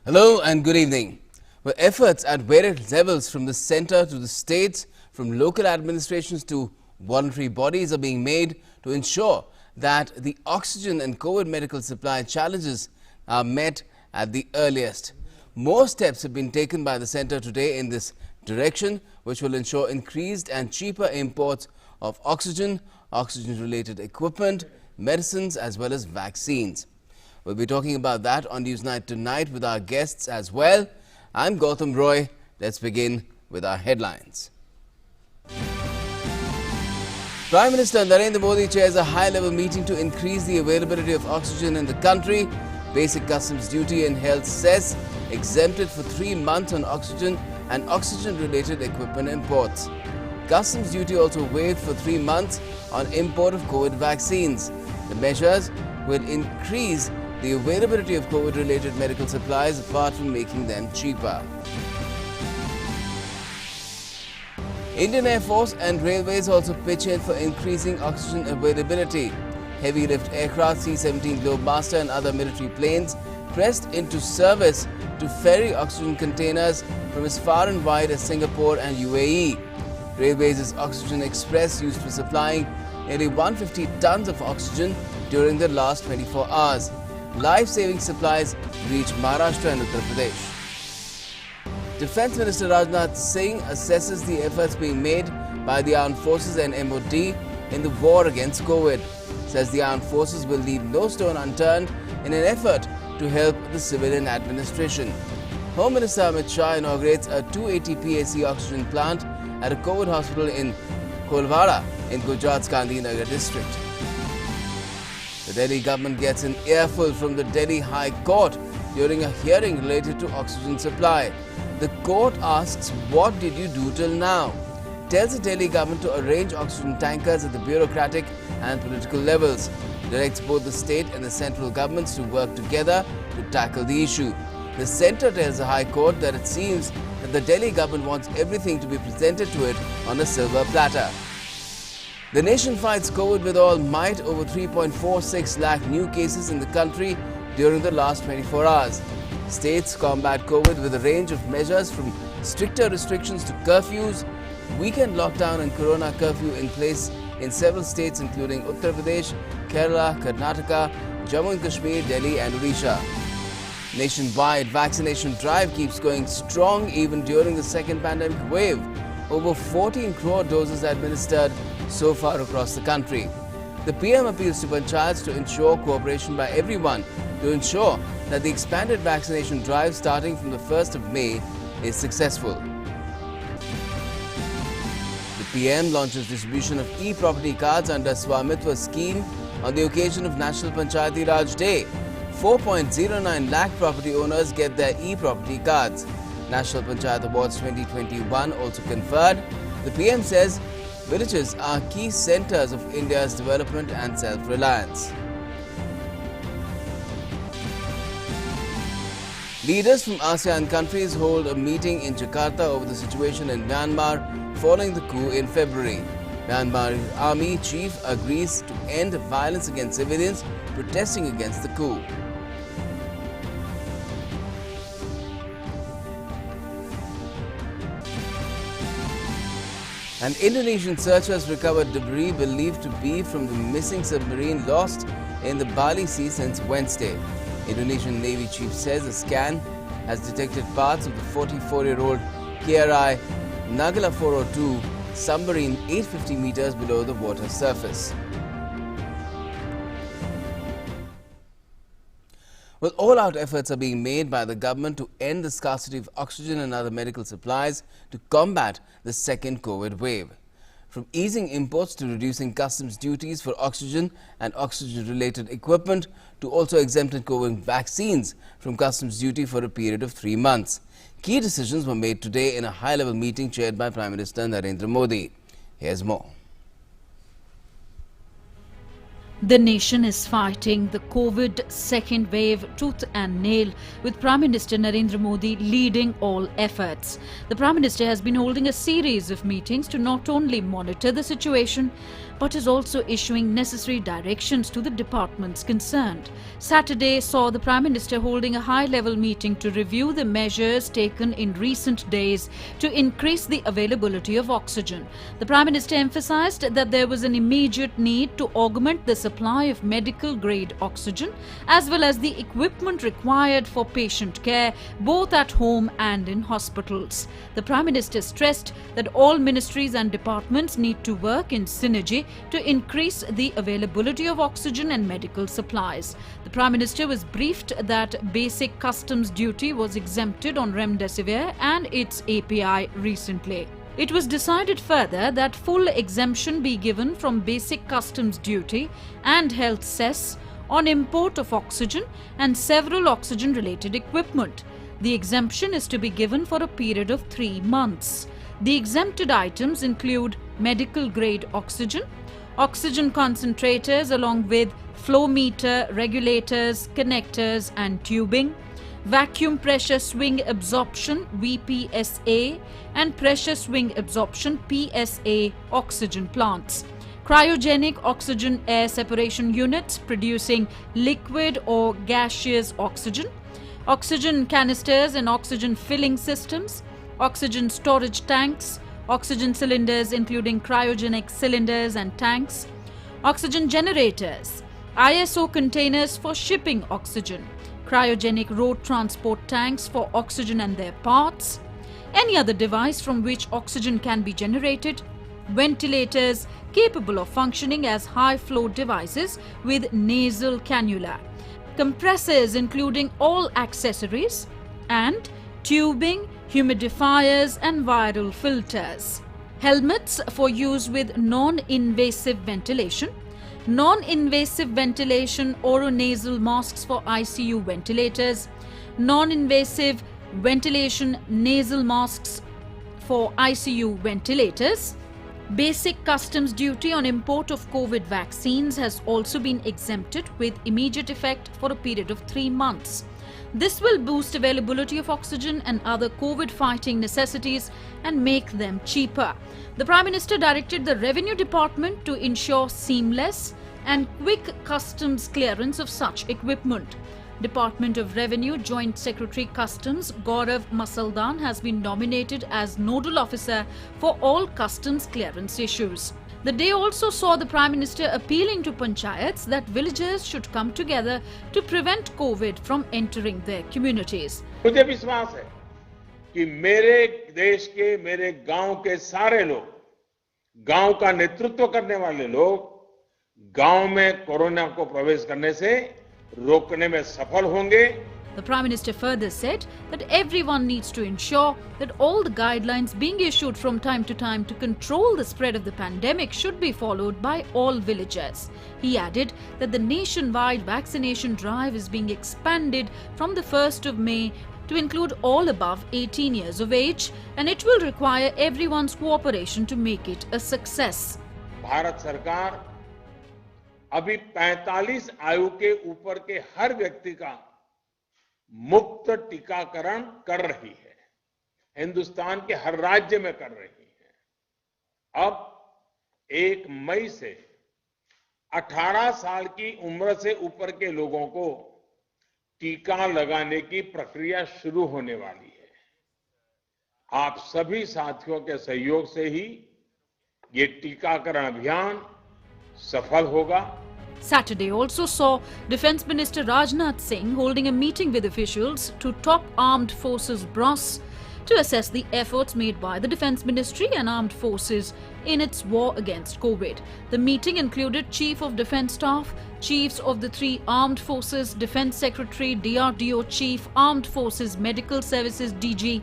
Hello and good evening. Well, efforts at various levels from the centre to the states, from local administrations to voluntary bodies are being made to ensure that the oxygen and COVID medical supply challenges are met at the earliest. More steps have been taken by the centre today in this direction, which will ensure increased and cheaper imports of oxygen, oxygen-related equipment, medicines as well as vaccines. We'll be talking about that on Newsnight tonight with our guests as well. I'm Gautam Roy. Let's begin with our headlines. Prime Minister Narendra Modi chairs a high-level meeting to increase the availability of oxygen in the country. Basic customs duty and health cess exempted for 3 months on oxygen and oxygen-related equipment imports. Customs duty also waived for 3 months on import of COVID vaccines. The measures will increase the availability of COVID-related medical supplies apart from making them cheaper. Indian Air Force and Railways also pitch in for increasing oxygen availability. Heavy lift aircraft C-17 Globemaster and other military planes pressed into service to ferry oxygen containers from as far and wide as Singapore and UAE. Railways' Oxygen Express used for supplying nearly 150 tons of oxygen during the last 24 hours. Life-saving supplies reach Maharashtra and Uttar Pradesh. Defence Minister Rajnath Singh assesses the efforts being made by the Armed Forces and MOD in the war against COVID. Says the Armed Forces will leave no stone unturned in an effort to help the civilian administration. Home Minister Amit Shah inaugurates a 280 PAC oxygen plant at a COVID hospital in Kolvara in Gujarat's Gandhinagar district. The Delhi government gets an earful from the Delhi High Court during a hearing related to oxygen supply. The court asks, what did you do till now? Tells the Delhi government to arrange oxygen tankers at the bureaucratic and political levels. Directs both the state and the central governments to work together to tackle the issue. The centre tells the High Court that it seems that the Delhi government wants everything to be presented to it on a silver platter. The nation fights COVID with all might. Over 3.46 lakh new cases in the country during the last 24 hours. States combat COVID with a range of measures from stricter restrictions to curfews. Weekend lockdown and corona curfew in place in several states including Uttar Pradesh, Kerala, Karnataka, Jammu and Kashmir, Delhi and Odisha. Nationwide vaccination drive keeps going strong even during the second pandemic wave. Over 14 crore doses administered so far across the country. The PM appeals to panchayats to ensure cooperation by everyone to ensure that the expanded vaccination drive starting from the 1st of May is successful. The PM launches distribution of e-property cards under Swamitva scheme on the occasion of National Panchayati Raj Day. 4.09 lakh property owners get their e-property cards. National Panchayat Awards 2021 also conferred. The PM says villages are key centres of India's development and self-reliance. Leaders from ASEAN countries hold a meeting in Jakarta over the situation in Myanmar following the coup in February. Myanmar's army chief agrees to end violence against civilians protesting against the coup. And Indonesian searchers recovered debris believed to be from the missing submarine lost in the Bali Sea since Wednesday. Indonesian Navy chief says a scan has detected parts of the 44-year-old KRI Nagala 402 submarine 850 meters below the water surface. Well, all-out efforts are being made by the government to end the scarcity of oxygen and other medical supplies to combat the second COVID wave. From easing imports to reducing customs duties for oxygen and oxygen-related equipment to also exempting COVID vaccines from customs duty for a period of 3 months. Key decisions were made today in a high-level meeting chaired by Prime Minister Narendra Modi. Here's more. The nation is fighting the COVID second wave tooth and nail, with Prime Minister Narendra Modi leading all efforts. The Prime Minister has been holding a series of meetings to not only monitor the situation but is also issuing necessary directions to the departments concerned. Saturday saw the Prime Minister holding a high-level meeting to review the measures taken in recent days to increase the availability of oxygen. The Prime Minister emphasized that there was an immediate need to augment the supply of medical-grade oxygen as well as the equipment required for patient care, both at home and in hospitals. The Prime Minister stressed that all ministries and departments need to work in synergy to increase the availability of oxygen and medical supplies. The Prime Minister was briefed that basic customs duty was exempted on Remdesivir and its API recently. It was decided further that full exemption be given from basic customs duty and health cess on import of oxygen and several oxygen-related equipment. The exemption is to be given for a period of 3 months. The exempted items include medical-grade oxygen, oxygen concentrators along with flow meter, regulators, connectors and tubing, vacuum pressure swing absorption VPSA and pressure swing absorption PSA oxygen plants, cryogenic oxygen air separation units producing liquid or gaseous oxygen, oxygen canisters and oxygen filling systems, oxygen storage tanks, oxygen cylinders including cryogenic cylinders and tanks, oxygen generators, ISO containers for shipping oxygen, cryogenic road transport tanks for oxygen and their parts, any other device from which oxygen can be generated, ventilators capable of functioning as high-flow devices with nasal cannula, compressors including all accessories, and tubing, humidifiers and viral filters. Helmets for use with non-invasive ventilation, non-invasive ventilation oronasal masks for ICU ventilators, non-invasive ventilation nasal masks for ICU ventilators. Basic customs duty on import of COVID vaccines has also been exempted with immediate effect for a period of 3 months. This will boost availability of oxygen and other COVID-fighting necessities and make them cheaper. The Prime Minister directed the Revenue Department to ensure seamless and quick customs clearance of such equipment. Department of Revenue Joint Secretary Customs Gaurav Masaldan has been nominated as nodal officer for all customs clearance issues. The day also saw the Prime Minister appealing to panchayats that villagers should come together to prevent COVID from entering their communities. मुझे विश्वास है कि मेरे देश के, मेरे गांव के सारे लोग, गांव का नेतृत्व करने वाले लोग गांव में कोरोना को प्रवेश करने से रोकने में सफल होंगे. The Prime Minister further said that everyone needs to ensure that all the guidelines being issued from time to time to control the spread of the pandemic should be followed by all villagers. He added that the nationwide vaccination drive is being expanded from the 1st of May to include all above 18 years of age, and it will require everyone's cooperation to make it a success. Bharat सरकार अभी 45 आयु के ऊपर के हर व्यक्ति का मुफ्त टीकाकरण कर रही है. हिंदुस्तान के हर राज्य में कर रही है. अब 1 मई से 18 साल की उम्र से ऊपर के लोगों को टीका लगाने की प्रक्रिया शुरू होने वाली है. आप सभी साथियों के सहयोग से ही ये टीकाकरण अभियान सफल होगा. Saturday also saw Defence Minister Rajnath Singh holding a meeting with officials to top Armed Forces brass to assess the efforts made by the Defence Ministry and Armed Forces in its war against COVID. The meeting included Chief of Defence Staff, Chiefs of the 3 Armed Forces, Defence Secretary, DRDO Chief, Armed Forces Medical Services DG,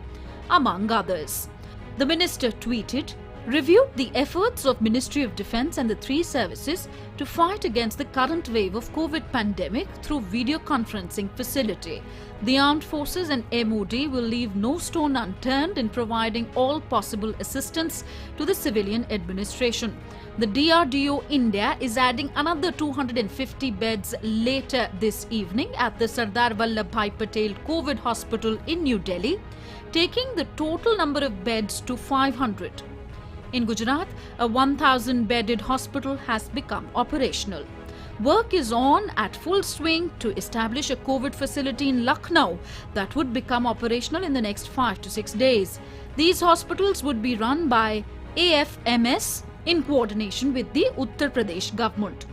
among others. The Minister tweeted, reviewed the efforts of Ministry of Defence and the 3 services to fight against the current wave of COVID pandemic through video conferencing facility. The Armed Forces and MOD will leave no stone unturned in providing all possible assistance to the civilian administration. The DRDO India is adding another 250 beds later this evening at the Sardar Vallabhbhai Patel COVID Hospital in New Delhi, taking the total number of beds to 500. In Gujarat, a 1,000-bedded hospital has become operational. Work is on at full swing to establish a COVID facility in Lucknow that would become operational in the next 5 to 6 days. These hospitals would be run by AFMS in coordination with the Uttar Pradesh government.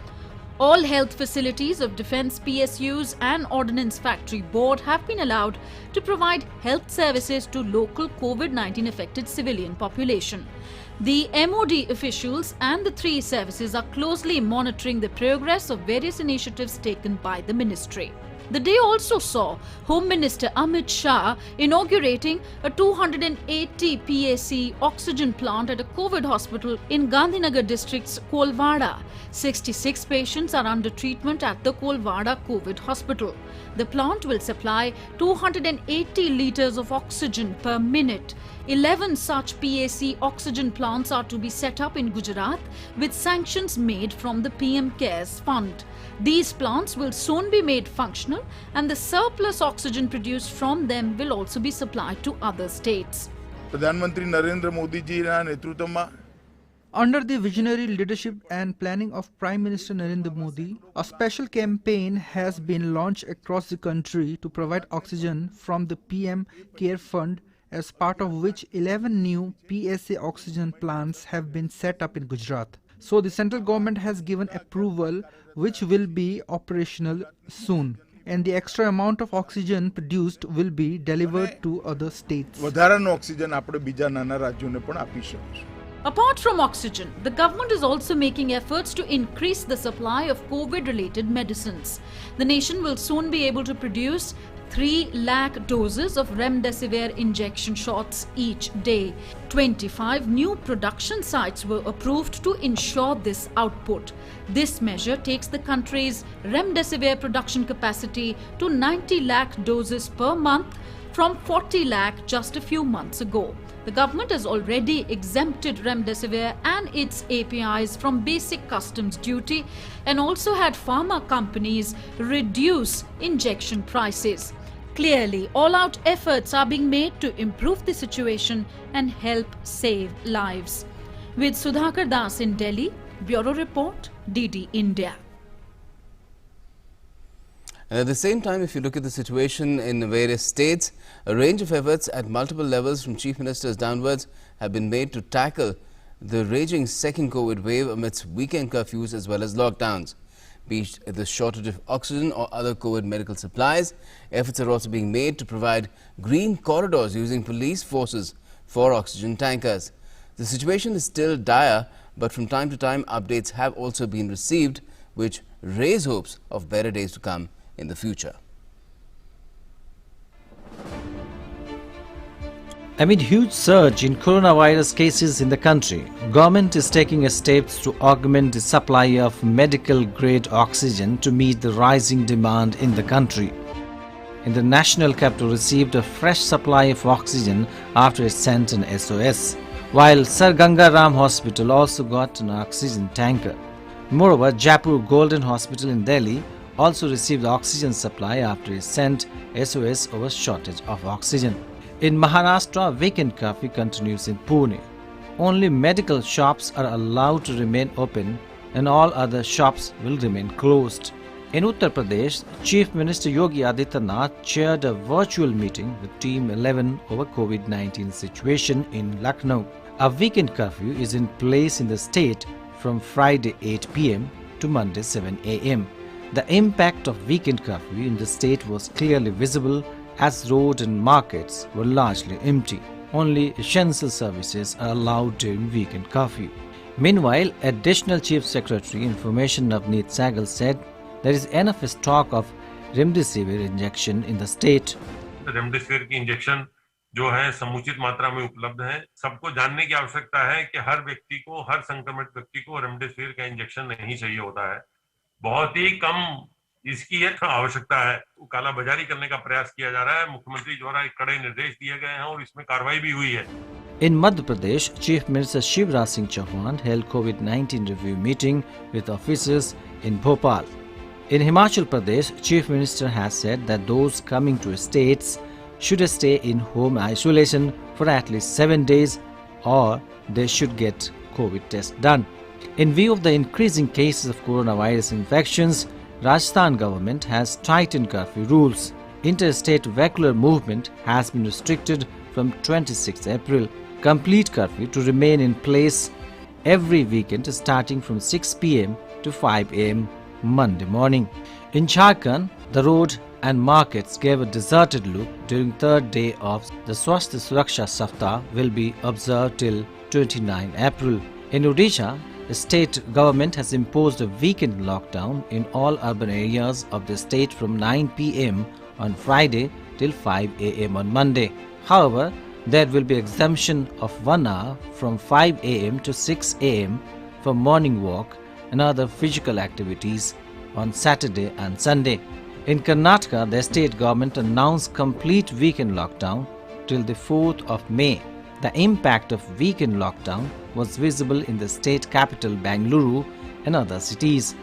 All health facilities of Defence PSUs and Ordnance Factory Board have been allowed to provide health services to local COVID-19 affected civilian population. The MOD officials and the 3 services are closely monitoring the progress of various initiatives taken by the ministry. The day also saw Home Minister Amit Shah inaugurating a 280 PAC oxygen plant at a COVID hospital in Gandhinagar district's Kolvada. 66 patients are under treatment at the Kolvada COVID hospital. The plant will supply 280 litres of oxygen per minute. 11 such PAC oxygen plants are to be set up in Gujarat with sanctions made from the PM CARES Fund. These plants will soon be made functional and the surplus oxygen produced from them will also be supplied to other states. प्रधानमंत्री नरेंद्र मोदी जी ના નેતૃત્વમાં Under the visionary leadership and planning of Prime Minister Narendra Modi, a special campaign has been launched across the country to provide oxygen from the PM CARE Fund, as part of which 11 new PSA oxygen plants have been set up in Gujarat. So the central government has given approval which will be operational soon. And the extra amount of oxygen produced will be delivered to other states. વધારાનો oxygen આપણે બીજા નાના રાજ્યોને પણ આપી શકીશું. Apart from oxygen, the government is also making efforts to increase the supply of COVID-related medicines. The nation will soon be able to produce 3 lakh doses of remdesivir injection shots each day. 25 new production sites were approved to ensure this output. This measure takes the country's remdesivir production capacity to 90 lakh doses per month from 40 lakh just a few months ago. The government has already exempted remdesivir and its APIs from basic customs duty and also had pharma companies reduce injection prices. Clearly, all-out efforts are being made to improve the situation and help save lives. With Sudhakar Das in Delhi, Bureau Report, DD India. And at the same time, if you look at the situation in various states, a range of efforts at multiple levels from chief ministers downwards have been made to tackle the raging second COVID wave amidst weekend curfews as well as lockdowns. Be it the shortage of oxygen or other COVID medical supplies, efforts are also being made to provide green corridors using police forces for oxygen tankers. The situation is still dire, but from time to time updates have also been received which raise hopes of better days to come in the future. Amid huge surge in coronavirus cases in the country, government is taking steps to augment the supply of medical-grade oxygen to meet the rising demand in the country. In the national capital received a fresh supply of oxygen after it sent an SOS, while Sir Ganga Ram Hospital also got an oxygen tanker. Moreover, Jaipur Golden Hospital in Delhi also received oxygen supply after it sent SOS over shortage of oxygen. In Maharashtra, weekend curfew continues in Pune. Only medical shops are allowed to remain open and all other shops will remain closed. In Uttar Pradesh, Chief Minister Yogi Adityanath chaired a virtual meeting with Team 11 over COVID-19 situation in Lucknow. A weekend curfew is in place in the state from Friday 8 p.m. to Monday 7 a.m. The impact of weekend curfew in the state was clearly visible as roads and markets were largely empty. Only essential services are allowed during weekend curfew. Meanwhile, Additional Chief Secretary Information Navneet Sahgal said there is enough stock of remdesivir injection in the state. Remdesivir की injection जो है समुचित मात्रा में उपलब्ध है। सबको जानने की आवश्यकता है कि हर व्यक्ति को, हर संक्रमित व्यक्ति को रेमडेसिविर का इंजेक्शन नहीं चाहिए होता है। बहुत ही कम इसकी आवश्यकता है। काला बाजारी करने का प्रयास किया जा रहा है। मुख्यमंत्री द्वारा कड़े निर्देश दिए गए हैं और इसमें कार्रवाई भी हुई है। In Madhya Pradesh, Chief Minister Shivraj Singh Chauhan held COVID-19 review meeting with officers in Bhopal. In Himachal Pradesh, Chief Minister has said that those coming to states should stay in home isolation for at least 7 days or they should get COVID test done. In view of the increasing cases of coronavirus infections, Rajasthan government has tightened curfew rules. Interstate vehicular movement has been restricted from 26 April. Complete curfew to remain in place every weekend starting from 6 p.m. to 5 a.m. Monday morning. In Jharkhand, the road and markets gave a deserted look during third day of the Swasthya Suraksha Saptah will be observed till 29 April. In Odisha, the state government has imposed a weekend lockdown in all urban areas of the state from 9 p.m. on Friday till 5 a.m. on Monday. However, there will be exemption of 1 hour from 5 a.m. to 6 a.m. for morning walk and other physical activities on Saturday and Sunday. In Karnataka, the state government announced complete weekend lockdown till the 4th of May. The impact of weekend lockdown was visible in the state capital Bangalore and other cities.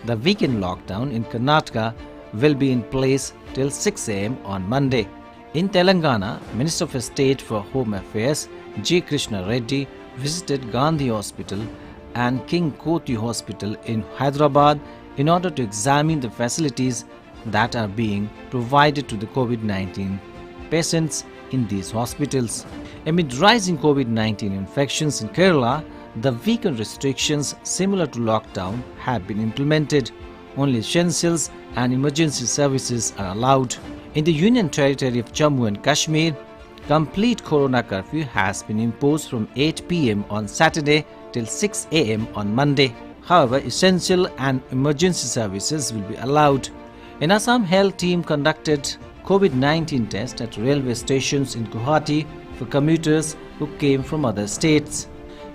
The weekend lockdown in Karnataka will be in place till 6 a.m. on Monday. In Telangana, Minister of State for Home Affairs G. Krishna Reddy visited Gandhi Hospital and King Koti Hospital in Hyderabad in order to examine the facilities that are being provided to the COVID-19 patients in these hospitals. Amid rising COVID-19 infections in Kerala, the weekend restrictions similar to lockdown have been implemented. Only essentials and emergency services are allowed. In the Union Territory of Jammu and Kashmir, complete corona curfew has been imposed from 8 p.m. on Saturday till 6 a.m. on Monday. However, essential and emergency services will be allowed. An Assam health team conducted COVID-19 tests at railway stations in Guwahati for commuters who came from other states.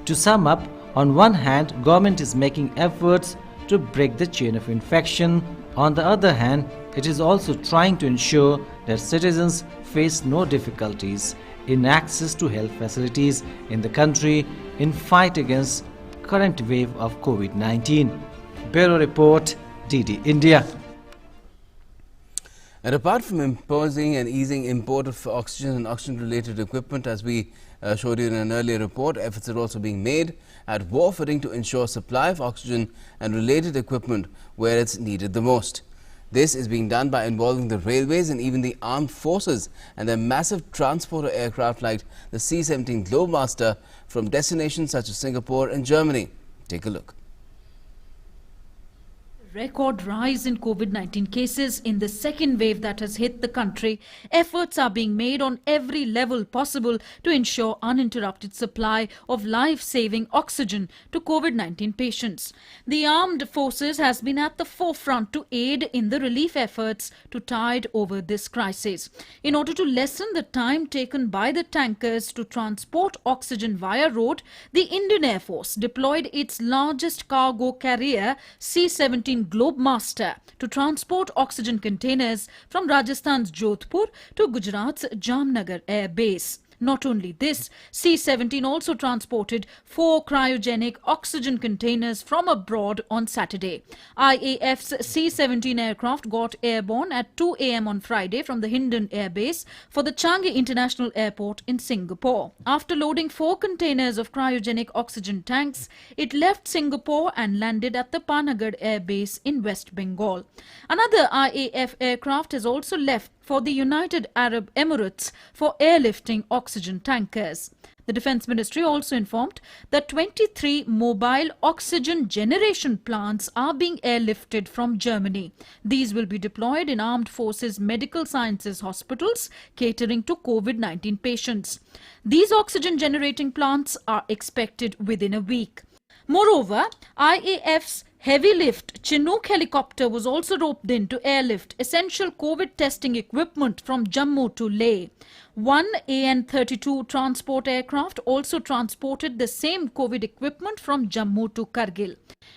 To sum up, on one hand, government is making efforts to break the chain of infection. On the other hand, it is also trying to ensure that citizens face no difficulties in access to health facilities in the country in fight against current wave of COVID-19. Bureau Report, DD India. And apart from imposing and easing import of oxygen and oxygen-related equipment, as we showed you in an earlier report, efforts are also being made at war footing to ensure supply of oxygen and related equipment where it's needed the most. This is being done by involving the railways and even the armed forces and their massive transporter aircraft like the C-17 Globemaster from destinations such as Singapore and Germany. Take a look. Record rise in COVID-19 cases in the second wave that has hit the country. Efforts are being made on every level possible to ensure uninterrupted supply of life-saving oxygen to COVID-19 patients. The armed forces has been at the forefront to aid in the relief efforts to tide over this crisis. In order to lessen the time taken by the tankers to transport oxygen via road, the Indian Air Force deployed its largest cargo carrier, C-17 Globemaster, to transport oxygen containers from Rajasthan's Jodhpur to Gujarat's Jamnagar Air Base. Not only this, C-17 also transported 4 cryogenic oxygen containers from abroad on Saturday. IAF's C-17 aircraft got airborne at 2 a.m. on Friday from the Hindon Air Base for the Changi International Airport in Singapore. After loading 4 containers of cryogenic oxygen tanks, it left Singapore and landed at the Panagarh Air Base in West Bengal. Another IAF aircraft has also left for the United Arab Emirates for airlifting oxygen tankers. The Defence Ministry also informed that 23 mobile oxygen generation plants are being airlifted from Germany. These will be deployed in Armed Forces Medical Sciences hospitals catering to COVID-19 patients. These oxygen generating plants are expected within a week. Moreover, IAF's heavy lift Chinook helicopter was also roped in to airlift essential COVID testing equipment from Jammu to Leh. One AN-32 transport aircraft also transported the same COVID equipment from Jammu to Kargil.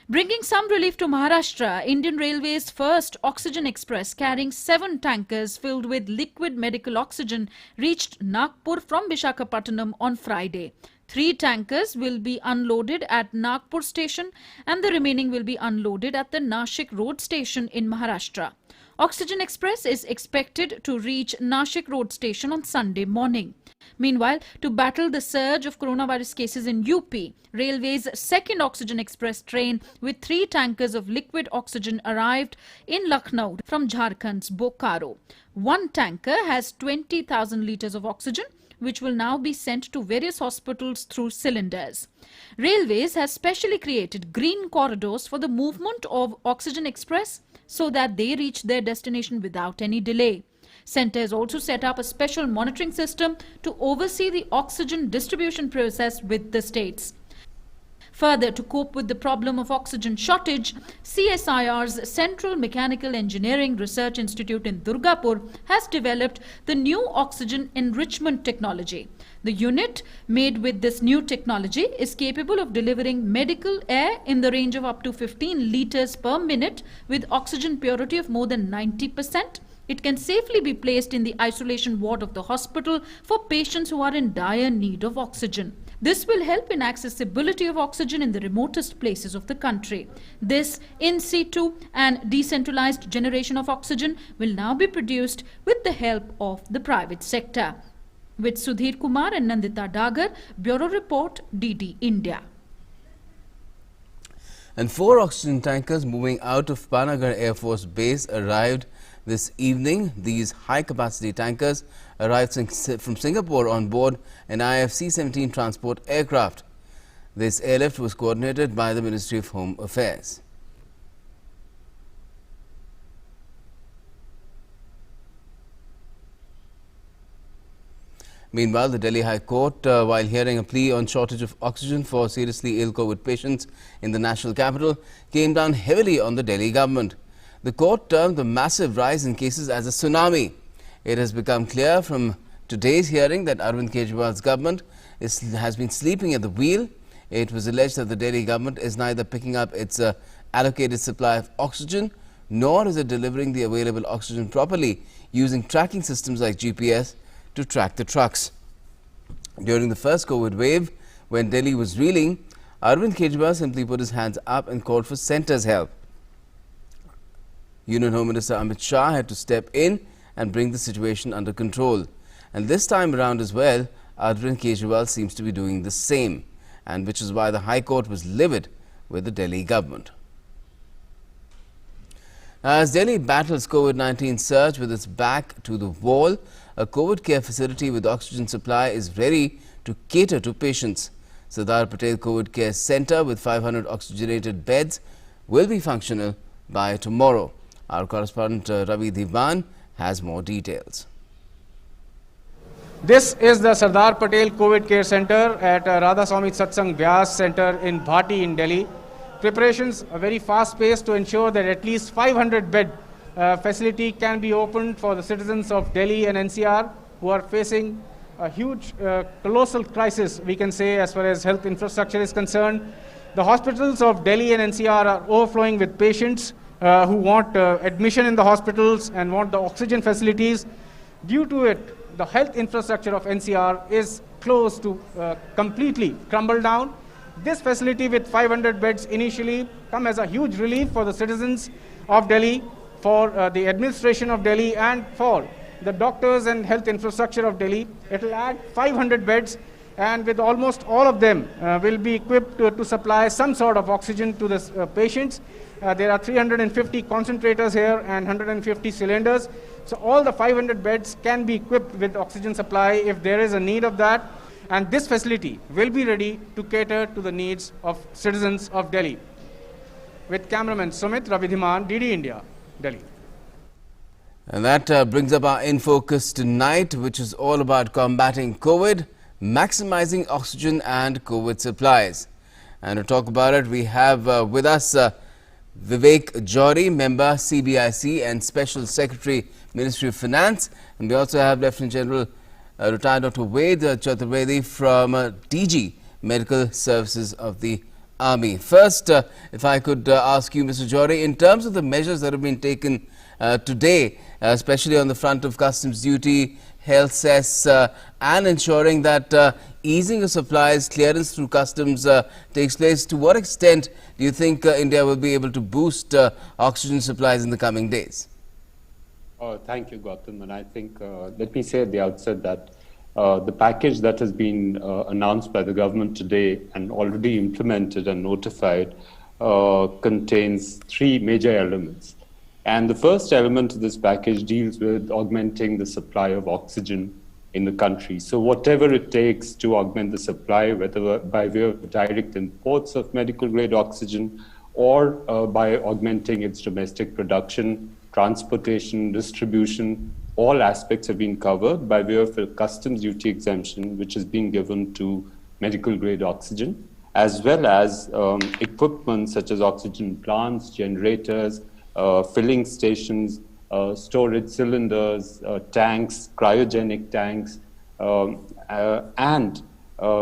Bringing some relief to Maharashtra, Indian Railways' first oxygen express carrying 7 tankers filled with liquid medical oxygen reached Nagpur from Visakhapatnam on Friday. 3 tankers will be unloaded at Nagpur station and the remaining will be unloaded at the Nashik Road station in Maharashtra. Oxygen Express is expected to reach Nashik Road station on Sunday morning. Meanwhile, to battle the surge of coronavirus cases in UP, Railway's second Oxygen Express train with 3 tankers of liquid oxygen arrived in Lucknow from Jharkhand's Bokaro. One tanker has 20,000 litres of oxygen, which will now be sent to various hospitals through cylinders. Railways has specially created green corridors for the movement of Oxygen Express so that they reach their destination without any delay. Centre has also set up a special monitoring system to oversee the oxygen distribution process with the states. Further, to cope with the problem of oxygen shortage, CSIR's Central Mechanical Engineering Research Institute in Durgapur has developed the new oxygen enrichment technology. The unit made with this new technology is capable of delivering medical air in the range of up to 15 litres per minute with oxygen purity of more than 90%. It can safely be placed in the isolation ward of the hospital for patients who are in dire need of oxygen. This will help in accessibility of oxygen in the remotest places of the country. This in situ and decentralized generation of oxygen will now be produced with the help of the private sector. With Sudhir Kumar and Nandita Dagar, Bureau Report, DD India. And 4 oxygen tankers moving out of Panagarh Air Force Base arrived this evening. These high-capacity tankers arrived from Singapore on board an IFC-17 transport aircraft. This airlift was coordinated by the Ministry of Home Affairs. Meanwhile, the Delhi High Court, while hearing a plea on shortage of oxygen for seriously ill COVID patients in the national capital, came down heavily on the Delhi government. The court termed the massive rise in cases as a tsunami. It has become clear from today's hearing that Arvind Kejriwal's government has been sleeping at the wheel. It was alleged that the Delhi government is neither picking up its allocated supply of oxygen, nor is it delivering the available oxygen properly, using tracking systems like GPS to track the trucks. During the first COVID wave, when Delhi was reeling, Arvind Kejriwal simply put his hands up and called for centre's help. Union Home Minister Amit Shah had to step in and bring the situation under control. And this time around as well, Arvind Kejriwal seems to be doing the same, and which is why the High Court was livid with the Delhi government. As Delhi battles COVID-19 surge with its back to the wall, a COVID care facility with oxygen supply is ready to cater to patients. Sardar Patel COVID Care Centre with 500 oxygenated beds will be functional by tomorrow. Our correspondent Ravi Dhiman has more details. This is the Sardar Patel COVID Care Centre at Radha Swami Satsang Vyas Centre in Bhati in Delhi. Preparations are very fast paced to ensure that at least 500 bed facility can be opened for the citizens of Delhi and NCR who are facing a huge colossal crisis, we can say, as far as health infrastructure is concerned. The hospitals of Delhi and NCR are overflowing with patients who want admission in the hospitals and want the oxygen facilities. Due to it, the health infrastructure of NCR is close to completely crumble down. This facility with 500 beds initially come as a huge relief for the citizens of Delhi, for the administration of Delhi, and for the doctors and health infrastructure of Delhi. It will add 500 beds, and with almost all of them will be equipped to supply some sort of oxygen to the patients. There are 350 concentrators here and 150 cylinders. So all the 500 beds can be equipped with oxygen supply if there is a need of that. And this facility will be ready to cater to the needs of citizens of Delhi. With cameraman Sumit, Ravi Dhiman, DD India, Delhi. And that brings up our In Focus tonight, which is all about combating COVID, maximizing oxygen and COVID supplies. And to talk about it, we have with us Vivek Johri, member CBIC and Special Secretary, Ministry of Finance. And we also have Lieutenant General retired Dr. Ved Chaturvedi from DG Medical Services of the Army. First, if I could ask you, Mr. Johri, in terms of the measures that have been taken today, especially on the front of customs duty, health cess and ensuring that easing of supplies, clearance through customs takes place. To what extent do you think India will be able to boost oxygen supplies in the coming days? Thank you, Gautam. And I think, let me say at the outset that the package that has been announced by the government today and already implemented and notified contains three major elements. And the first element of this package deals with augmenting the supply of oxygen in the country. So whatever it takes to augment the supply, whether by way of direct imports of medical grade oxygen or by augmenting its domestic production, transportation, distribution, all aspects have been covered by way of a customs duty exemption, which is being given to medical grade oxygen, as well as equipment such as oxygen plants, generators, filling stations, storage cylinders, tanks, cryogenic tanks, and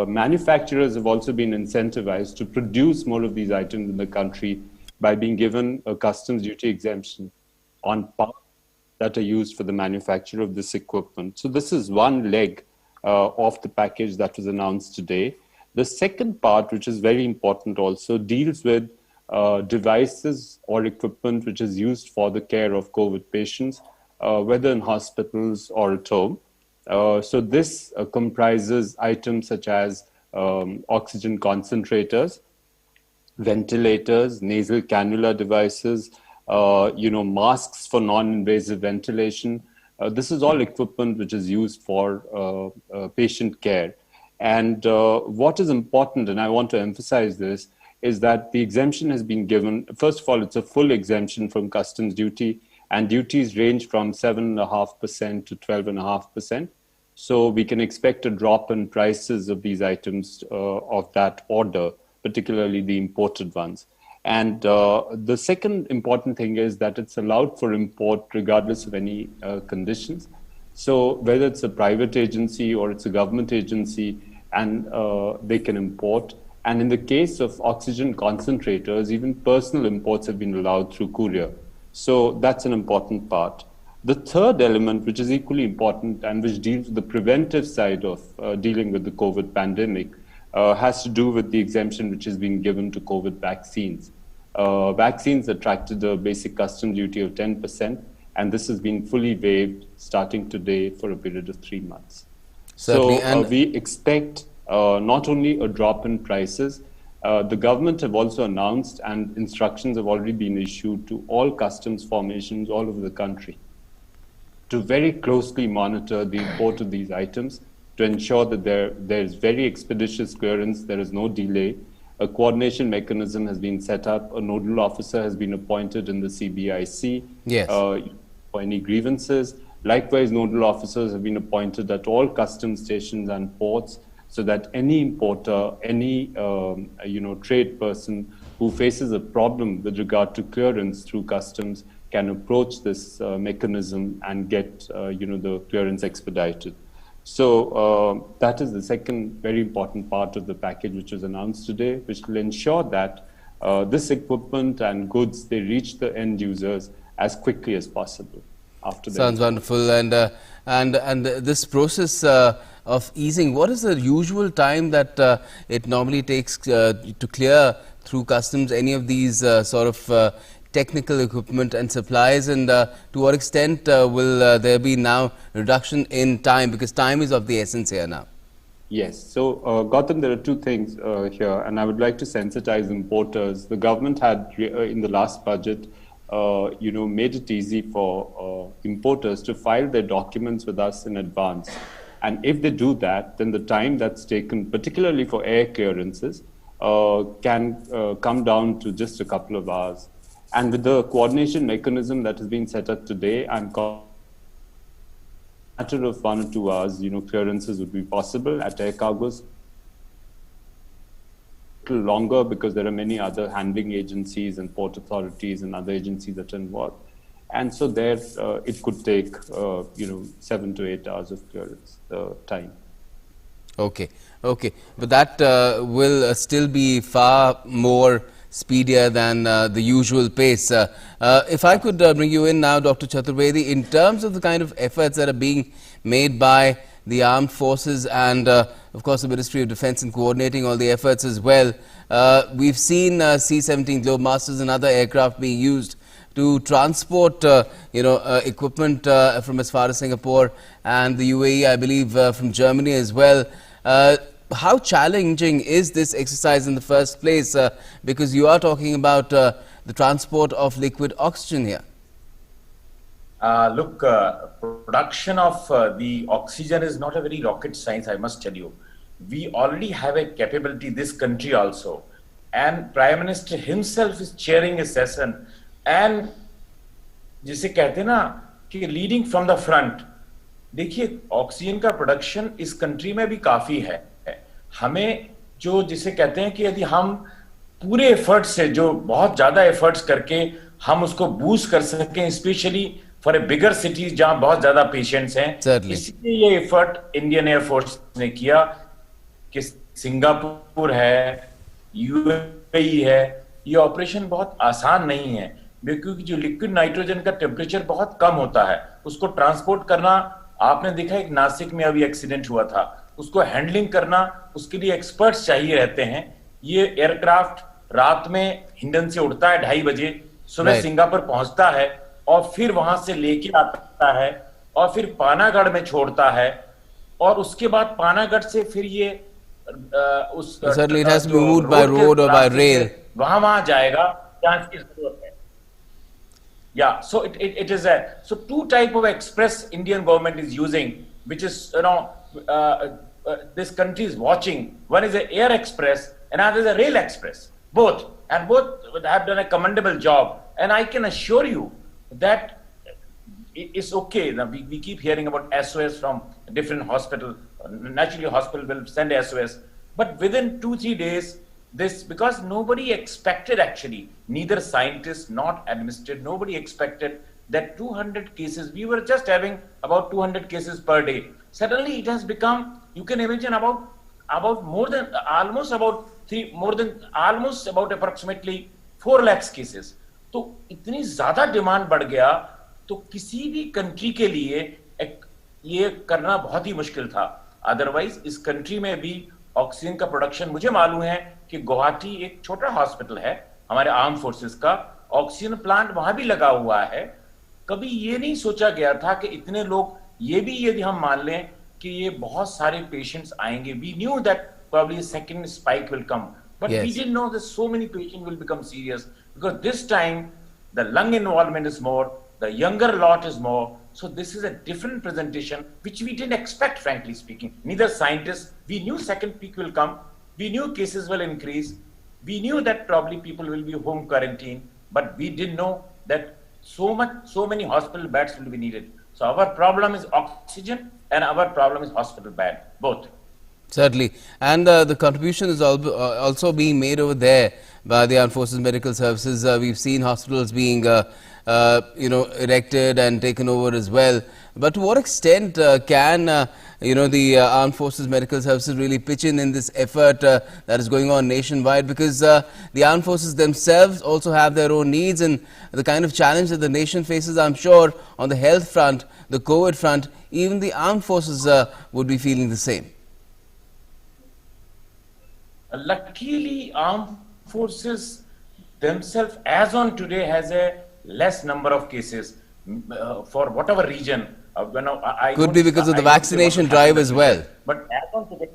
manufacturers have also been incentivized to produce more of these items in the country by being given a customs duty exemption on parts that are used for the manufacture of this equipment. So this is one leg of the package that was announced today. The second part, which is very important also, deals with devices or equipment which is used for the care of COVID patients, whether in hospitals or at home. So this comprises items such as oxygen concentrators, ventilators, nasal cannula devices, masks for non-invasive ventilation. This is all equipment which is used for patient care. And what is important, and I want to emphasize this, is that the exemption has been given. First of all, it's a full exemption from customs duty, and duties range from 7.5% to 12.5%. So we can expect a drop in prices of these items of that order, particularly the imported ones. And the second important thing is that it's allowed for import regardless of any conditions. So whether it's a private agency or it's a government agency, and they can import. And in the case of oxygen concentrators, even personal imports have been allowed through courier. So that's an important part. The third element, which is equally important and which deals with the preventive side of dealing with the COVID pandemic, has to do with the exemption which is being given to COVID vaccines. Vaccines attracted a basic customs duty of 10%, and this has been fully waived starting today for a period of 3 months. Certainly. So we expect not only a drop in prices, the government have also announced and instructions have already been issued to all customs formations all over the country to very closely monitor the import of these items to ensure that there is very expeditious clearance, there is no delay. A coordination mechanism has been set up, a nodal officer has been appointed in the CBIC for any grievances. Likewise, nodal officers have been appointed at all customs stations and ports so that any importer, any trade person who faces a problem with regard to clearance through customs can approach this mechanism and get the clearance expedited. So that is the second very important part of the package which was announced today, which will ensure that this equipment and goods, they reach the end users as quickly as possible. Sounds wonderful. And this process of easing, what is the usual time that it normally takes to clear through customs any of these sort of technical equipment and supplies, and to what extent will there be now reduction in time, because time is of the essence here now? Yes. So, Gautam, there are two things here, and I would like to sensitize importers. The government had, in the last budget, made it easy for importers to file their documents with us in advance. And if they do that, then the time that's taken, particularly for air clearances, can come down to just a couple of hours. And with the coordination mechanism that has been set up today, I'm confident in a matter of 1 or 2 hours, clearances would be possible at air cargos. A little longer because there are many other handling agencies and port authorities and other agencies that are involved. And so there, it could take, 7 to 8 hours of clearance time. Okay. But that will still be far more speedier than the usual pace. If I could bring you in now, Dr. Chaturvedi, in terms of the kind of efforts that are being made by the armed forces and of course the Ministry of Defence in coordinating all the efforts as well. We've seen C-17 Globemasters and other aircraft being used to transport equipment from as far as Singapore and the UAE, I believe from Germany as well. How challenging is this exercise in the first place? Because you are talking about the transport of liquid oxygen here. Look, production of the oxygen is not a very rocket science, I must tell you. We already have a capability, this country also. And Prime Minister himself is chairing a session. And जिसे कहते हैं ना कि leading from the front, देखिए oxygen का production इस country में भी काफी है. हमें जो जिसे कहते हैं कि यदि हम पूरे एफर्ट से, जो बहुत ज्यादा एफर्ट्स करके हम उसको बूस्ट कर सकें, specially for a bigger cities जहां बहुत ज्यादा पेशेंट्स हैं, इसलिए ये एफर्ट इंडियन एयरफोर्स ने किया कि सिंगापुर है, यूएई है. ये ऑपरेशन बहुत आसान नहीं है क्योंकि जो लिक्विड नाइट्रोजन का टेम्परेचर बहुत कम होता है, उसको ट्रांसपोर्ट करना, आपने देखा एक नासिक में अभी एक्सीडेंट हुआ था, उसको हैंडलिंग करना, उसके लिए एक्सपर्ट्स चाहिए रहते हैं. ये एयरक्राफ्ट रात में हिंडन से उड़ता है 2:30 बजे, सुबह सिंगापुर पहुंचता है और फिर वहां से लेके आता है और फिर पानागढ़ में छोड़ता है और उसके बाद पानागढ़ से फिर ये उस वहां जाएगा जहां इसकी जरूरत है. Yeah, so it is so two type of express Indian government is using, which is this country is watching. One is the air express, and another is a rail express. Both have done a commendable job, and I can assure you that it's okay. Now we keep hearing about SOS from different hospital. Naturally, hospital will send SOS, but within 2-3 days. This because nobody expected, actually, neither scientists not administrated, nobody expected that 200 cases, we were just having about 200 cases per day. Suddenly it has become, you can imagine about approximately 4 lakhs cases. तो इतनी ज्यादा demand बढ़ गया तो किसी भी country के लिए ये करना बहुत ही मुश्किल था. अदरवाइज इस कंट्री में भी ऑक्सीजन का प्रोडक्शन, मुझे मालूम है कि गुवाहाटी एक छोटा हॉस्पिटल है हमारे आर्म फोर्सेस का, ऑक्सीजन प्लांट वहां भी लगा हुआ है. कभी ये नहीं सोचा गया था कि इतने लोग, ये भी यदि हम मान लें कि ये बहुत सारे पेशेंट्स आएंगे, we knew that probably a second spike will come, but we didn't know that so many patients will become serious, because this time the lung involvement is more, the younger lot is more. So this is a different presentation which we didn't expect, frankly speaking. Neither scientists, we knew second peak will come, we knew cases will increase, we knew that probably people will be home quarantine, but we didn't know that so many hospital beds will be needed. So our problem is oxygen and our problem is hospital bed, both. Certainly, and the contribution is also being made over there by the Armed Forces Medical Services. We've seen hospitals being erected and taken over as well. But to what extent can the Armed Forces Medical Services really pitch in this effort that is going on nationwide? Because the Armed Forces themselves also have their own needs, and the kind of challenge that the nation faces, I'm sure, on the health front, the COVID front, even the Armed Forces would be feeling the same. Luckily, armed forces themselves, as on today, has a less number of cases for whatever region. Could be because of the vaccination drive as well. But as on today,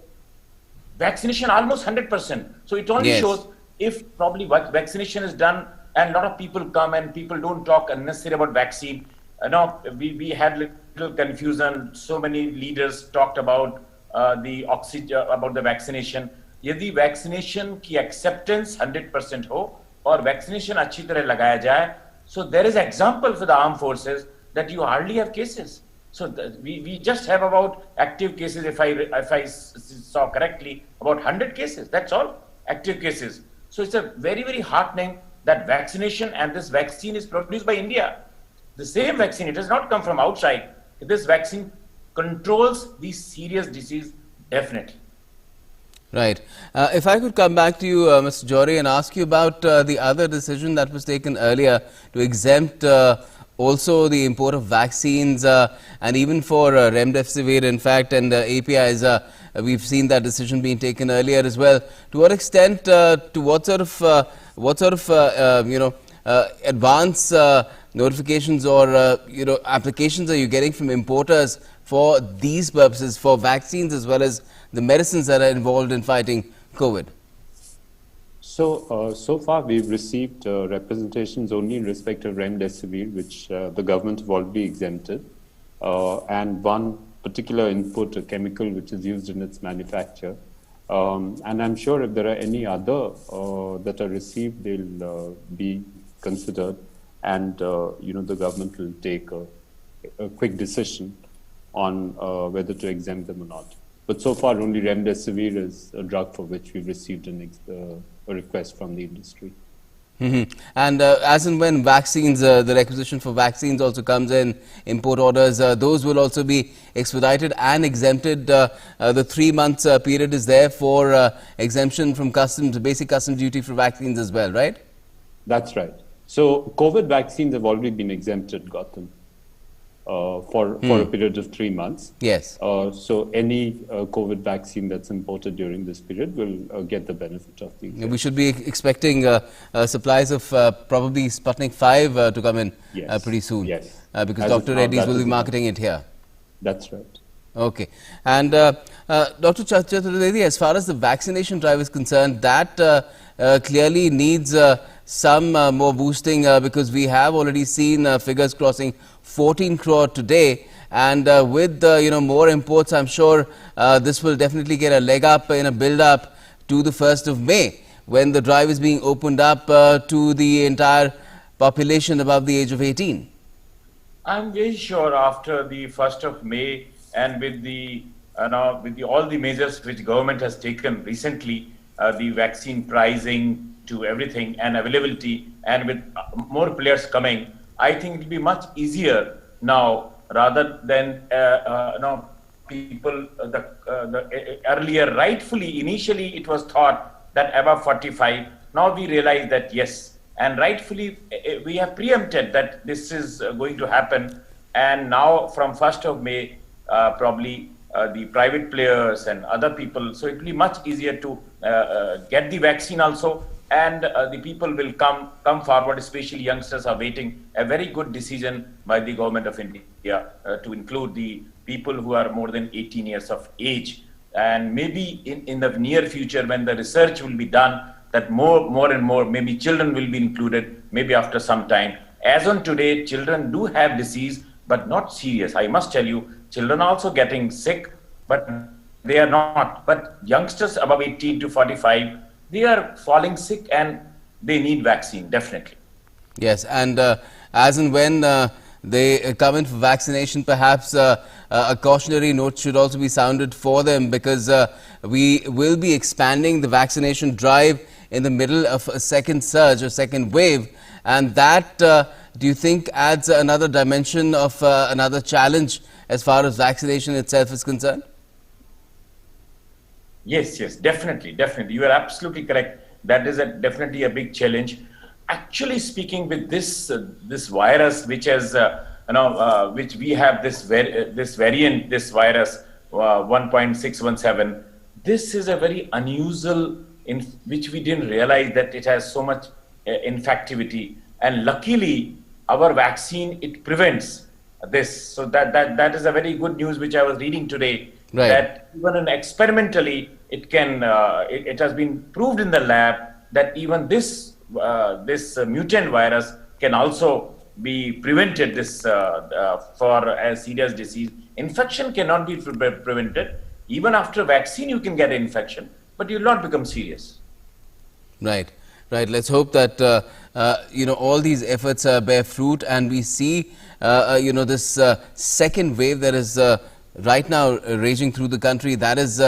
vaccination almost 100%. So it only shows if probably vaccination is done and a lot of people come and people don't talk unnecessarily about vaccine. We had little confusion. So many leaders talked about the oxygen, about the vaccination. यदि vaccination की acceptance 100% हो और vaccination अच्छी तरह लगाया जाए, so there is example for the armed forces that you hardly have cases. So we just have about active cases, if I saw correctly, about 100 cases. That's all active cases. So it's a very, very heartening that vaccination and this vaccine is produced by India. The same vaccine, it does not come from outside. This vaccine controls the serious disease definitely. Right. If I could come back to you, Mr. Johri, and ask you about the other decision that was taken earlier to exempt also the import of vaccines and even for remdesivir, in fact, and APIs. We've seen that decision being taken earlier as well. To what extent, to what sort of advance notifications or applications are you getting from importers for these purposes, for vaccines as well as the medicines that are involved in fighting COVID? So far we've received representations only in respect of remdesivir, which the government have already exempted, and one particular input, a chemical which is used in its manufacture. And I'm sure if there are any other that are received, they'll be considered, and the government will take a quick decision on whether to exempt them or not. But so far, only remdesivir is a drug for which we've received a request from the industry. Mm-hmm. And as and when vaccines, the requisition for vaccines also comes in, import orders, those will also be expedited and exempted. The 3 months period is there for exemption from customs, basic customs duty for vaccines as well, right? That's right. So COVID vaccines have already been exempted, Gautam, for a period of 3 months. Yes. So any COVID vaccine that's imported during this period will get the benefit of the exemption. We should be expecting supplies of probably Sputnik 5 to come in pretty soon. Yes. Because Dr. Reddy's will be marketing it here. That's right. Okay. And Dr. Chaturvedi, as far as the vaccination drive is concerned, that clearly needs some more boosting because we have already seen figures crossing 14 crore today, and with more imports, I'm sure this will definitely get a leg up in a build up to the 1st of May, when the drive is being opened up to the entire population above the age of 18. I'm very sure after the 1st of May, and with all the measures which government has taken recently, the vaccine pricing to everything and availability, and with more players coming, I think it will be much easier now, rather than people the earlier rightfully initially it was thought that above 45. Now we realize that yes, and rightfully we have preempted that this is going to happen, and now from 1st of May probably the private players and other people, so it will be much easier to get the vaccine also, and the people will come forward, especially youngsters are waiting a very good decision by the government of India to include the people who are more than 18 years of age, and maybe in the near future when the research will be done, that more and more maybe children will be included maybe after some time. As on today, children do have disease but not serious. I must tell you, children are also getting sick, but they are not. But youngsters above 18 to 45, they are falling sick and they need vaccine, definitely. Yes, and as and when they come in for vaccination, perhaps a cautionary note should also be sounded for them, because we will be expanding the vaccination drive in the middle of a second surge, a second wave, and that, do you think, adds another dimension of another challenge as far as vaccination itself is concerned? Yes, definitely. You are absolutely correct. That is definitely a big challenge. Actually speaking, with this virus, which has which we have this variant, this virus 1.617. This is a very unusual, in which we didn't realize that it has so much infectivity, and luckily our vaccine, it prevents this. So that is a very good news which I was reading today. Right. That even experimentally, it can it has been proved in the lab that even this mutant virus can also be prevented. This for a serious disease, infection cannot be prevented. Even after vaccine, you can get an infection, but you will not become serious. Right. Let's hope that all these efforts bear fruit, and we see this second wave that is right now raging through the country, that is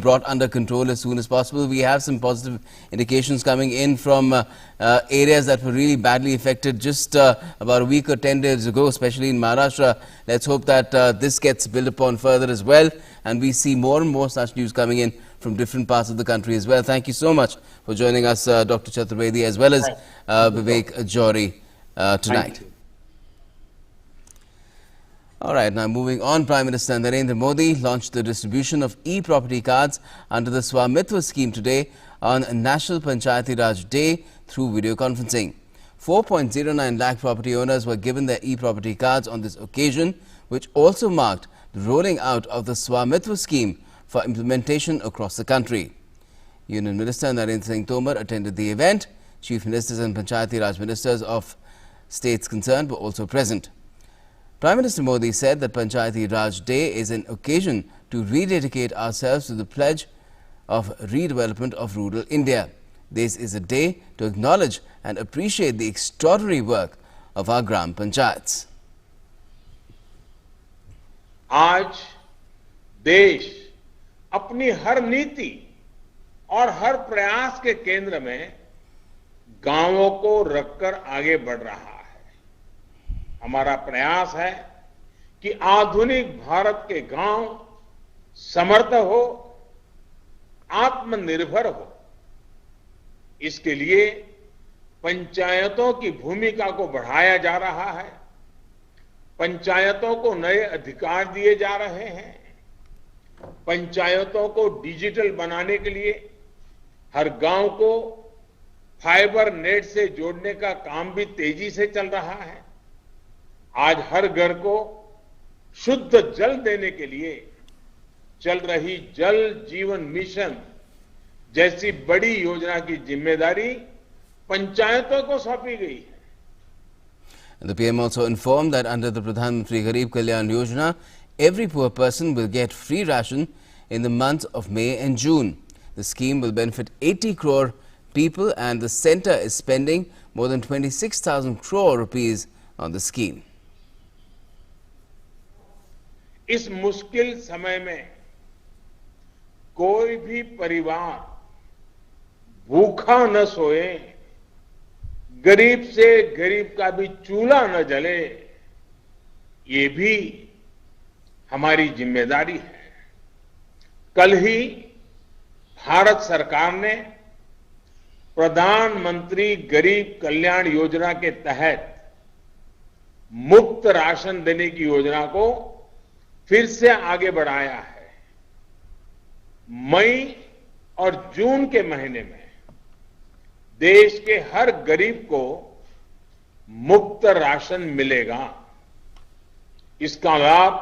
brought under control as soon as possible. We have some positive indications coming in from areas that were really badly affected just about a week or 10 days ago, especially in Maharashtra. Let's hope that this gets built upon further as well, and we see more and more such news coming in from different parts of the country as well. Thank you so much for joining us, Dr. Chaturvedi, as well as Vivek Jory tonight. All right, now moving on, Prime Minister Narendra Modi launched the distribution of e-property cards under the Swamitva scheme today on National Panchayati Raj Day through video conferencing. 4.09 lakh property owners were given their e-property cards on this occasion, which also marked the rolling out of the Swamitva scheme for implementation across the country. Union Minister Narendra Singh Tomar attended the event. Chief Ministers and Panchayati Raj Ministers of states concerned were also present. Prime Minister Modi said that Panchayati Raj Day is an occasion to rededicate ourselves to the pledge of redevelopment of rural India. This is a day to acknowledge and appreciate the extraordinary work of our Gram Panchayats. आज देश अपनी हर नीति और हर प्रयास के केंद्र में गांवों को रखकर आगे बढ़ रहा है। हमारा प्रयास है कि आधुनिक भारत के गांव समर्थ हो, आत्मनिर्भर हो। इसके लिए पंचायतों की भूमिका को बढ़ाया जा रहा है। पंचायतों को नए अधिकार दिए जा रहे हैं। पंचायतों को डिजिटल बनाने के लिए हर गांव को फाइबर नेट से जोड़ने का काम भी तेजी से चल रहा है। आज हर घर को शुद्ध जल देने के लिए चल रही जल जीवन मिशन जैसी बड़ी योजना की जिम्मेदारी पंचायतों को सौंपी गई है। The PM also informed that under the Pradhan Mantri Garib Kalyan Yojana, every poor person will get free ration in the months of May and June. The scheme will benefit 80 crore people and the centre is spending more than 26,000 crore rupees on the scheme. इस मुश्किल समय में कोई भी परिवार भूखा न सोए, गरीब से गरीब का भी चूल्हा न जले, ये भी हमारी जिम्मेदारी है। कल ही भारत सरकार ने प्रधानमंत्री गरीब कल्याण योजना के तहत मुफ्त राशन देने की योजना को फिर से आगे बढ़ाया है। मई और जून के महीने में देश के हर गरीब को मुफ्त राशन मिलेगा। इसका लाभ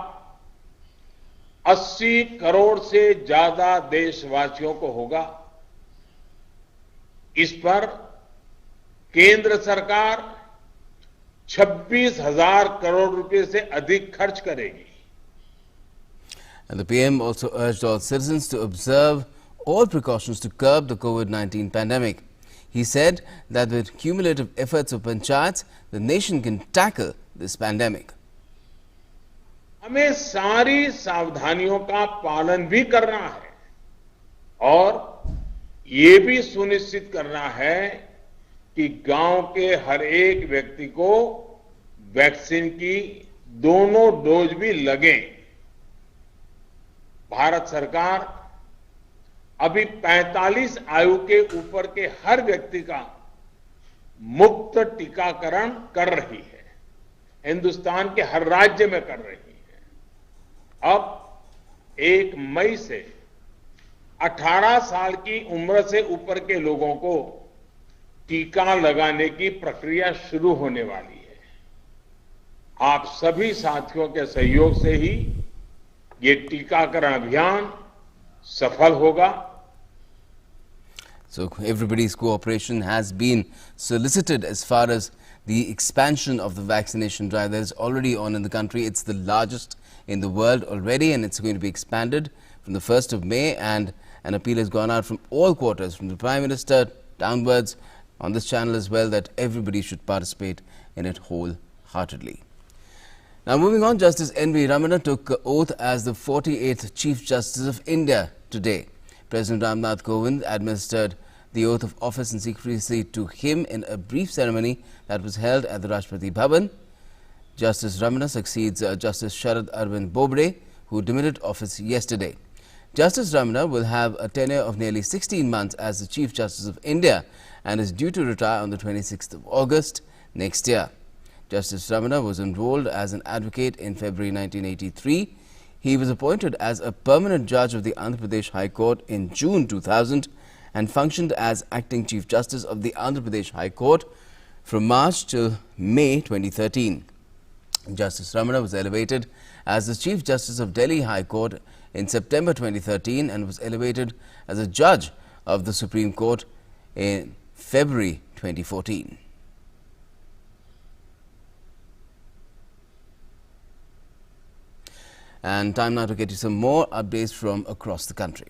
80 करोड़ से ज्यादा देशवासियों को होगा। इस पर केंद्र सरकार 26,000 करोड़ रुपए से अधिक खर्च करेगी। And the PM also urged all citizens to observe all precautions to curb the COVID-19 pandemic. He said that with cumulative efforts of panchayats, the nation can tackle this pandemic. हमें सारी सावधानियों का पालन भी करना है और ये भी सुनिश्चित करना है कि गांव के हर एक व्यक्ति को वैक्सीन की दोनों डोज भी लगें। भारत सरकार अभी 45 आयु के ऊपर के हर व्यक्ति का मुफ्त टीकाकरण कर रही है। हिंदुस्तान के हर राज्य में कर रही है। अब 1 मई से 18 साल की उम्र से ऊपर के लोगों को टीका लगाने की प्रक्रिया शुरू होने वाली है। आप सभी साथियों के सहयोग से ही ये टीकाकरण अभियान सफल होगा। So everybody's cooperation has been solicited as far as the expansion of the vaccination drive that is already on in the country. It's the largest in the world already and it's going to be expanded from the 1st of May, and an appeal has gone out from all quarters, from the Prime Minister downwards on this channel as well, that everybody should participate in it wholeheartedly. Now moving on, Justice N.V. Ramana took oath as the 48th Chief Justice of India today. President Ramnath Kovind administered the oath of office and secrecy to him in a brief ceremony that was held at the Rashtrapati Bhavan. Justice Ramana succeeds Justice Sharad Arvind Bobde, who demitted office yesterday. Justice Ramana will have a tenure of nearly 16 months as the Chief Justice of India and is due to retire on the 26th of August next year. Justice Ramana was enrolled as an advocate in February 1983. He was appointed as a permanent judge of the Andhra Pradesh High Court in June 2000 and functioned as acting Chief Justice of the Andhra Pradesh High Court from March to May 2013. Justice Ramana was elevated as the Chief Justice of Delhi High Court in September 2013 and was elevated as a judge of the Supreme Court in February 2014. And time now to get you some more updates from across the country.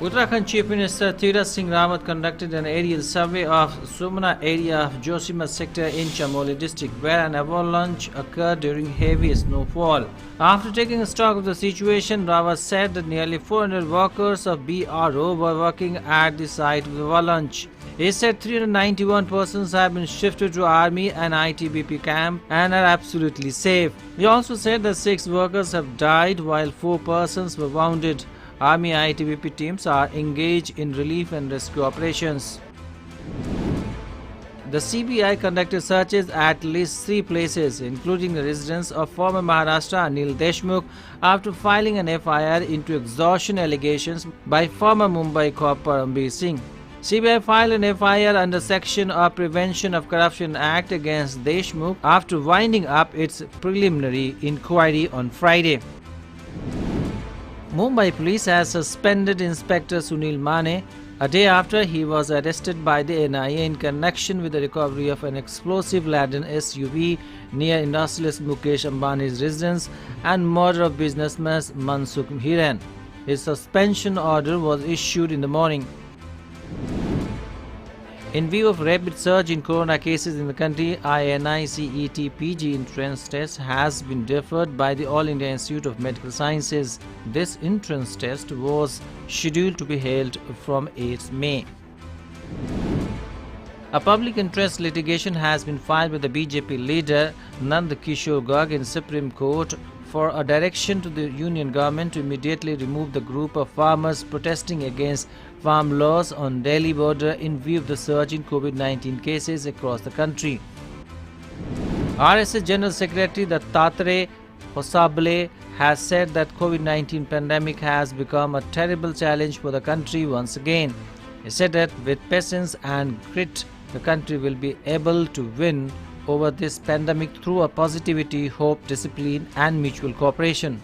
Uttarakhand Chief Minister Tirth Singh Rawat conducted an aerial survey of Sumna area of Josima sector in Chamoli district, where an avalanche occurred during heavy snowfall. After taking stock of the situation, Rawat said that nearly 400 workers of BRO were working at the site of the avalanche. He said 391 persons have been shifted to Army and ITBP camp and are absolutely safe. He also said that 6 workers have died while 4 persons were wounded. Army ITBP teams are engaged in relief and rescue operations. The CBI conducted searches at least 3 places, including the residence of former Maharashtra Anil Deshmukh, after filing an FIR into extortion allegations by former Mumbai Cop Parambir Singh. CBI filed an FIR under Section of Prevention of Corruption Act against Deshmukh after winding up its preliminary inquiry on Friday. Mumbai police has suspended Inspector Sunil Mane a day after he was arrested by the NIA in connection with the recovery of an explosive-laden SUV near industrialist Mukesh Ambani's residence and murder of businessman Mansukh Hiran. His suspension order was issued in the morning. In view of rapid surge in corona cases in the country, INI-CET PG entrance test has been deferred by the All India Institute of Medical Sciences. This entrance test was scheduled to be held from 8th May. A public interest litigation has been filed with the BJP leader Nand Kishore Garg in Supreme Court for a direction to the union government to immediately remove the group of farmers protesting against farm laws on Delhi border in view of the surge in COVID-19 cases across the country. RSS General Secretary Dattatreya Hosable has said that COVID-19 pandemic has become a terrible challenge for the country once again. He said that with patience and grit, the country will be able to win over this pandemic through a positivity, hope, discipline and mutual cooperation.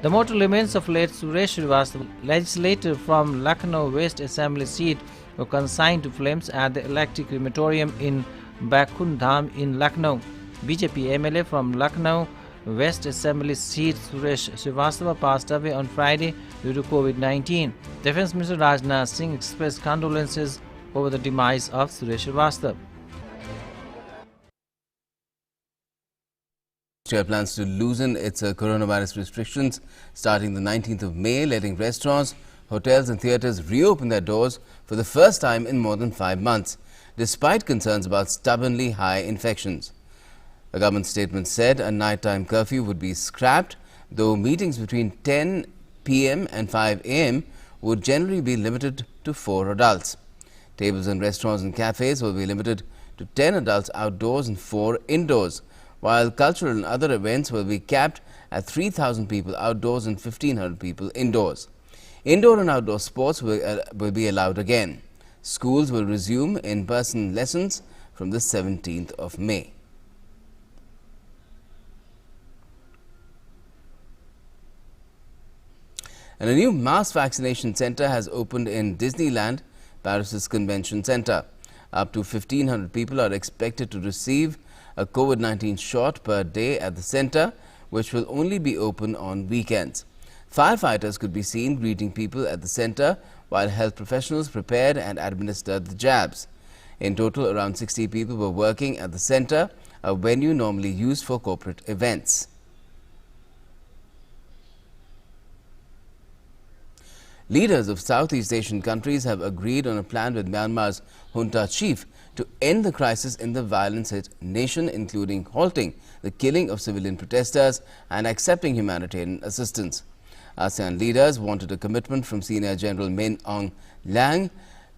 The mortal remains of late Suresh Srivastava, legislator from Lucknow West Assembly seat, were consigned to flames at the electric crematorium in Baikund Dham in Lucknow. BJP MLA from Lucknow West Assembly seat Suresh Srivastava passed away on Friday due to COVID-19. Defence Minister Rajnath Singh expressed condolences over the demise of Suresh Srivastava. Australia plans to loosen its coronavirus restrictions starting the 19th of May, letting restaurants, hotels and theatres reopen their doors for the first time in more than 5 months, despite concerns about stubbornly high infections. A government statement said a nighttime curfew would be scrapped, though meetings between 10 p.m. and 5 a.m. would generally be limited to 4 adults. Tables in restaurants and cafes will be limited to 10 adults outdoors and 4 indoors, while cultural and other events will be capped at 3,000 people outdoors and 1,500 people indoors. Indoor and outdoor sports will be allowed again. Schools will resume in-person lessons from the 17th of May. And a new mass vaccination centre has opened in Disneyland, Paris's convention centre. Up to 1,500 people are expected to receive a COVID-19 shot per day at the centre, which will only be open on weekends. Firefighters could be seen greeting people at the centre, while health professionals prepared and administered the jabs. In total, around 60 people were working at the centre, a venue normally used for corporate events. Leaders of Southeast Asian countries have agreed on a plan with Myanmar's junta chief to end the crisis in the violence-hit nation, including halting the killing of civilian protesters and accepting humanitarian assistance. ASEAN leaders wanted a commitment from Senior General Min Aung Hlaing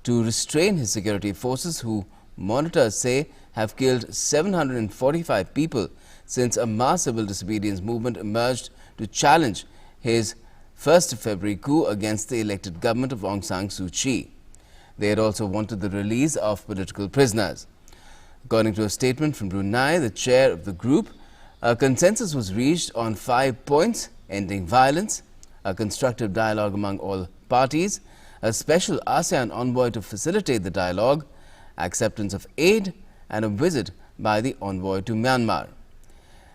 to restrain his security forces, who monitors say have killed 745 people since a mass civil disobedience movement emerged to challenge his 1st February coup against the elected government of Aung San Suu Kyi. They had also wanted the release of political prisoners. According to a statement from Brunei, the chair of the group, a consensus was reached on 5 points: ending violence, a constructive dialogue among all parties, a special ASEAN envoy to facilitate the dialogue, acceptance of aid, and a visit by the envoy to Myanmar.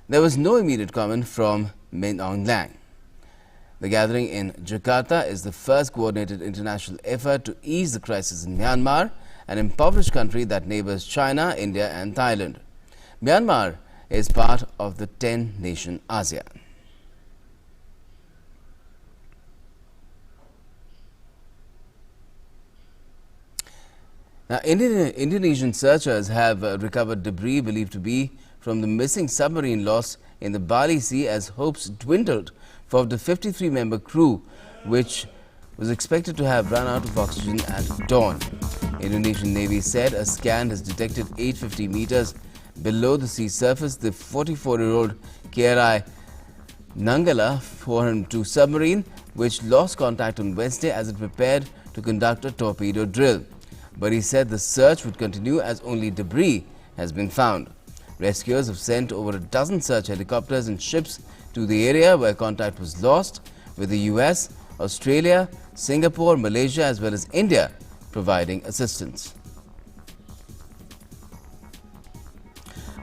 There was no immediate comment from Min Aung Hlaing. The gathering in Jakarta is the first coordinated international effort to ease the crisis in Myanmar, an impoverished country that neighbors China, India and Thailand. Myanmar is part of the 10-nation ASEAN. Now, Indonesian searchers have recovered debris believed to be from the missing submarine lost in the Bali Sea as hopes dwindled for the 53-member crew, which was expected to have run out of oxygen at dawn. Indonesian Navy said a scan has detected 850 meters below the sea surface the 44-year-old KRI Nanggala 402 submarine, which lost contact on Wednesday as it prepared to conduct a torpedo drill. But he said the search would continue as only debris has been found. Rescuers have sent over a dozen search helicopters and ships to the area where contact was lost, with the US, Australia, Singapore, Malaysia as well as India providing assistance.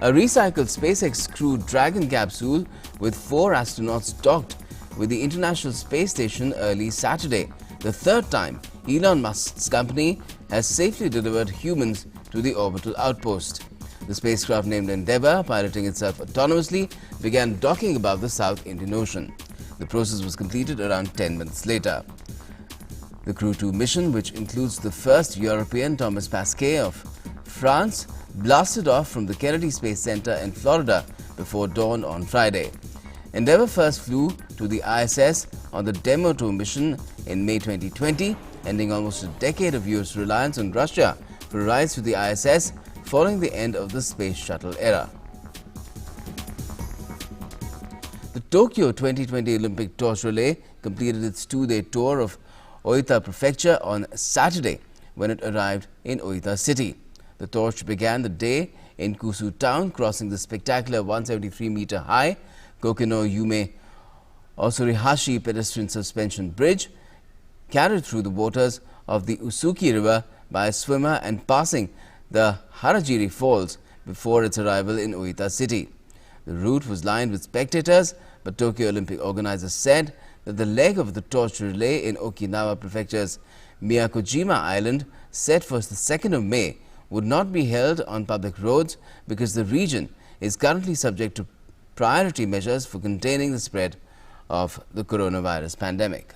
A recycled SpaceX Crew Dragon capsule with 4 astronauts docked with the International Space Station early Saturday, the third time Elon Musk's company has safely delivered humans to the orbital outpost. The spacecraft, named Endeavour, piloting itself autonomously, began docking above the South Indian Ocean. The process was completed around 10 minutes later. The Crew 2 mission, which includes the first European, Thomas Pesquet of France, blasted off from the Kennedy Space Center in Florida before dawn on Friday. Endeavour first flew to the ISS on the Demo 2 mission in May 2020, ending almost a decade of US reliance on Russia for a rise to the ISS following the end of the space shuttle era. The Tokyo 2020 Olympic torch relay completed its 2-day tour of Oita Prefecture on Saturday when it arrived in Oita City. The torch began the day in Kusu town, crossing the spectacular 173-meter high Kokino Yume Osurihashi pedestrian suspension bridge, carried through the waters of the Usuki River by a swimmer and passing the Harajiri Falls before its arrival in Oita City. The route was lined with spectators, but Tokyo Olympic organizers said that the leg of the torch relay in Okinawa Prefecture's Miyakojima Island, set for the 2nd of May, would not be held on public roads because the region is currently subject to priority measures for containing the spread of the coronavirus pandemic.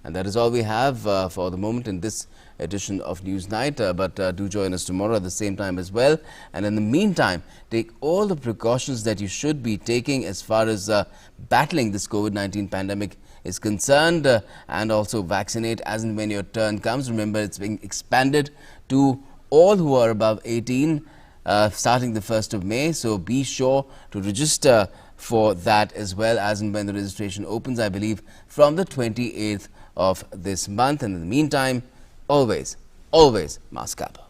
And that is all we have for the moment in this edition of Newsnight. But do join us tomorrow at the same time as well. And in the meantime, take all the precautions that you should be taking as far as battling this COVID-19 pandemic is concerned, and also vaccinate as and when your turn comes. Remember, it's being expanded to all who are above 18 starting the 1st of May. So be sure to register for that as well, as and when the registration opens, I believe, from the 28th of this month. And in the meantime, always mask up.